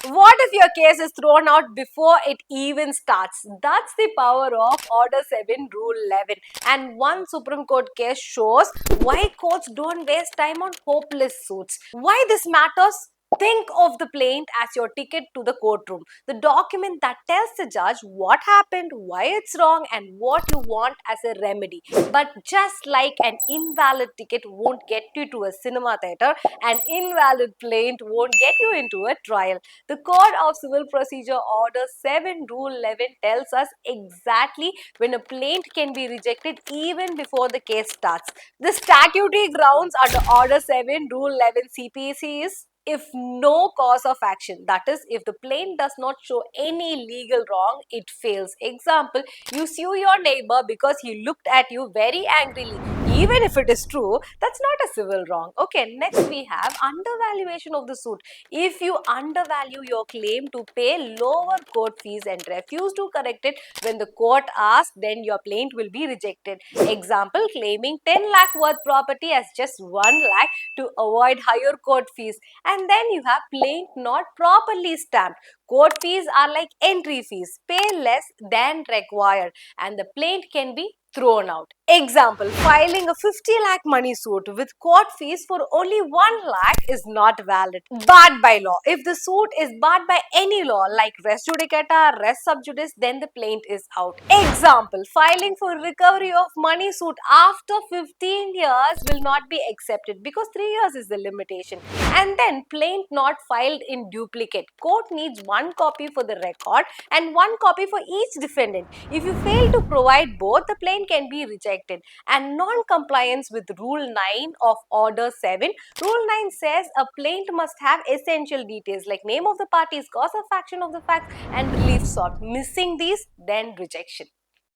What if your case is thrown out before it even starts? That's the power of Order 7, Rule 11. And one Supreme Court case shows why courts don't waste time on hopeless suits. Why this matters? Think of the plaint as your ticket to the courtroom. The document that tells the judge what happened, why it's wrong, and what you want as a remedy. But just like an invalid ticket won't get you to a cinema theater, an invalid plaint won't get you into a trial. The Code of Civil Procedure Order 7 Rule 11 tells us exactly when a plaint can be rejected even before the case starts. The statutory grounds under Order 7 Rule 11 CPC is if no cause of action, that is, if the plaint does not show any legal wrong, it fails. Example, you sue your neighbor because he looked at you very angrily. Even if it is true, that's not a civil wrong. Okay, next we have undervaluation of the suit. If you undervalue your claim to pay lower court fees and refuse to correct it when the court asks, then your plaint will be rejected. Example, claiming 10 lakh worth property as just 1 lakh to avoid higher court fees. And then you have plaint not properly stamped. Court fees are like entry fees, pay less than required, and the plaint can be thrown out. Example, filing a 50 lakh money suit with court fees for only 1 lakh is not valid. Barred by law. If the suit is barred by any law like res judicata, res sub judice, then the plaint is out. Example, filing for recovery of money suit after 15 years will not be accepted because 3 years is the limitation. And then plaint not filed in duplicate. Court needs one copy for the record and one copy for each defendant. If you fail to provide both, the plaint can be rejected. And non-compliance with Rule 9 of Order 7. Rule 9 says a plaint must have essential details like name of the parties, cause of action of the facts, and relief sought. Missing these, then rejection.